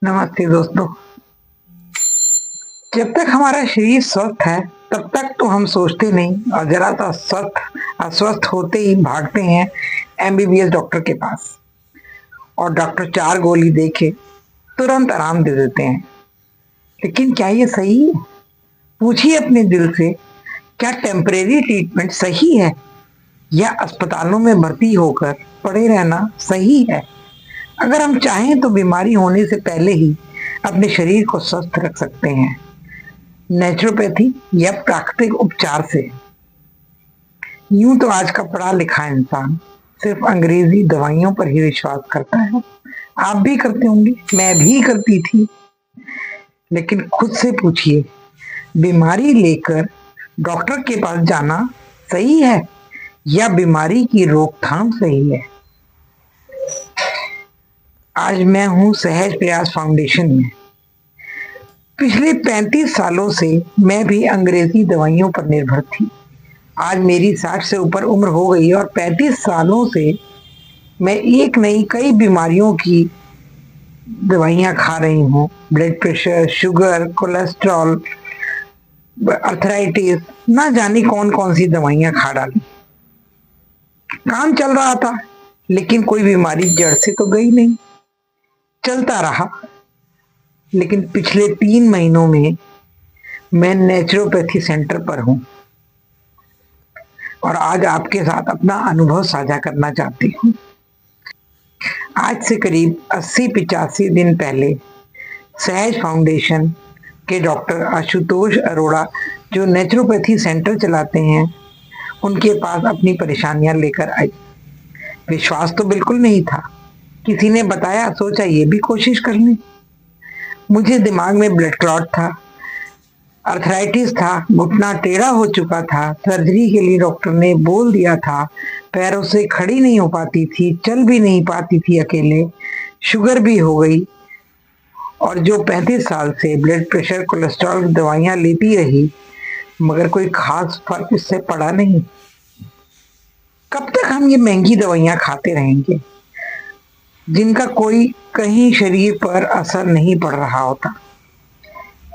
नमस्ते दोस्तों। जब तक हमारा शरीर स्वस्थ है तब तक तो हम सोचते नहीं और जरा सा अस्वस्थ होते ही भागते हैं एमबीबीएस डॉक्टर के पास और डॉक्टर 4 गोली दे के तुरंत आराम दे देते हैं। लेकिन क्या ये सही है? पूछिए अपने दिल से, क्या टेम्परेरी ट्रीटमेंट सही है या अस्पतालों में भर्ती होकर पड़े रहना सही है? अगर हम चाहें तो बीमारी होने से पहले ही अपने शरीर को स्वस्थ रख सकते हैं, नेचुरोपैथी या प्राकृतिक उपचार से। यूं तो आज का पढ़ा लिखा इंसान सिर्फ अंग्रेजी दवाइयों पर ही विश्वास करता है। आप भी करते होंगे, मैं भी करती थी। लेकिन खुद से पूछिए, बीमारी लेकर डॉक्टर के पास जाना सही है या बीमारी की रोकथाम सही है? आज मैं हूं सहज प्रयास फाउंडेशन में। पिछले 35 सालों से मैं भी अंग्रेजी दवाइयों पर निर्भर थी। आज मेरी 60 से ऊपर उम्र हो गई और 35 सालों से मैं एक नहीं कई बीमारियों की दवाइयां खा रही हूँ। Blood pressure, sugar, cholesterol, arthritis, ना जाने कौन कौन सी दवाइयां खा डाली। काम चल रहा था लेकिन कोई बीमारी जड़ से तो गई नहीं, चलता रहा। लेकिन पिछले 3 महीनों में मैं नेचुरोपैथी सेंटर पर हूं और आज आपके साथ अपना अनुभव साझा करना चाहती हूं। आज से करीब 80-85 दिन पहले सहज फाउंडेशन के डॉक्टर आशुतोष अरोड़ा, जो नेचुरोपैथी सेंटर चलाते हैं, उनके पास अपनी परेशानियां लेकर आई। विश्वास तो बिल्कुल नहीं था। किसी ने बताया, सोचा ये भी कोशिश कर लें। मुझे दिमाग में ब्लड क्लॉट था, अर्थराइटिस था, घुटना टेढ़ा हो चुका था, सर्जरी के लिए डॉक्टर ने बोल दिया था, पैरों से खड़ी नहीं हो पाती थी, चल भी नहीं पाती थी अकेले, शुगर भी हो गई और जो 35 साल से ब्लड प्रेशर, कोलेस्ट्रॉल की दवाइयां लेती रही मगर कोई खास फर्क इससे पड़ा नहीं। कब तक हम ये महंगी दवाइयां खाते रहेंगे जिनका कोई कहीं शरीर पर असर नहीं पड़ रहा होता?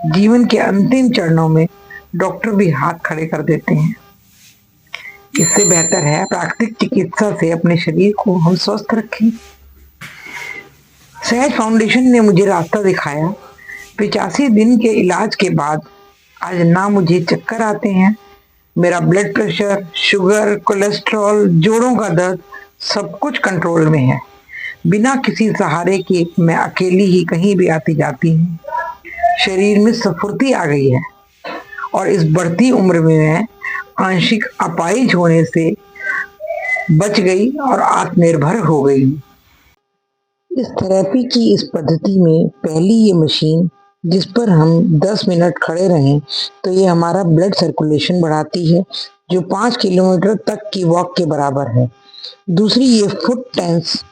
जीवन के अंतिम चरणों में डॉक्टर भी हाथ खड़े कर देते हैं। इससे बेहतर है प्राकृतिक चिकित्सा से अपने शरीर को हम स्वस्थ रखें। सहज फाउंडेशन ने मुझे रास्ता दिखाया। 85 दिन के इलाज के बाद आज ना मुझे चक्कर आते हैं, मेरा ब्लड प्रेशर, शुगर, कोलेस्ट्रॉल, जोड़ों का दर्द सब कुछ कंट्रोल में है। बिना किसी सहारे के मैं अकेली ही कहीं भी आती जाती हूँ। शरीर में स्फूर्ति आ गई है और इस बढ़ती उम्र में मैं आंशिक अपाहिज होने से बच गई और आत्मनिर्भर हो गई। इस थेरेपी की इस पद्धति में पहली ये मशीन जिस पर हम 10 मिनट खड़े रहें तो ये हमारा ब्लड सर्कुलेशन बढ़ाती है, जो 5 किलोमीटर तक की वॉक के बराबर है। दूसरी ये फुट टेंस,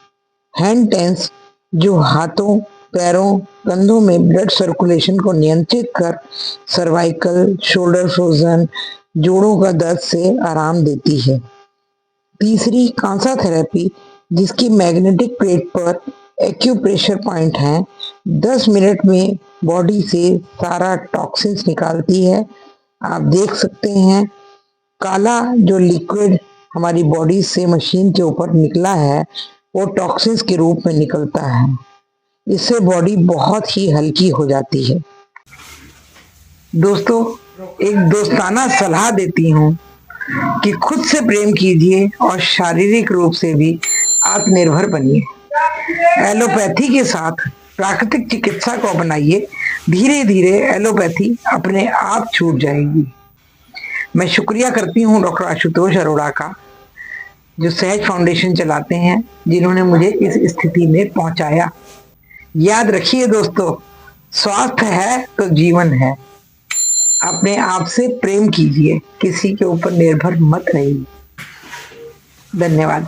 हैंड टेंस, जो हाथों, पैरों, कंधों में ब्लड सर्कुलेशन को नियंत्रित कर सर्वाइकल, शोल्डर फ्रोजन, जोड़ों का दर्द से आराम देती है। तीसरी कांसा थेरेपी, जिसकी मैग्नेटिक प्लेट पर एक्यूप्रेशर पॉइंट है, 10 मिनट में बॉडी से सारा टॉक्सिन्स निकालती है। आप देख सकते हैं काला जो लिक्विड हमारी बॉडी से मशीन के ऊपर निकला है वो टॉक्सिन्स के रूप में निकलता है। इससे बॉडी बहुत ही हल्की हो जाती है। दोस्तों, एक दोस्ताना सलाह देती हूँ कि खुद से प्रेम कीजिए और शारीरिक रूप से भी आत्मनिर्भर बनिए। एलोपैथी के साथ प्राकृतिक चिकित्सा को अपनाइए। धीरे धीरे एलोपैथी अपने आप छूट जाएगी। मैं शुक्रिया करती हूँ डॉक्टर आशुतोष अरोड़ा का, जो सहज फाउंडेशन चलाते हैं, जिन्होंने मुझे इस स्थिति में पहुंचाया। याद रखिए दोस्तों, स्वास्थ्य है तो जीवन है। अपने आप से प्रेम कीजिए, किसी के ऊपर निर्भर मत रहिए। धन्यवाद।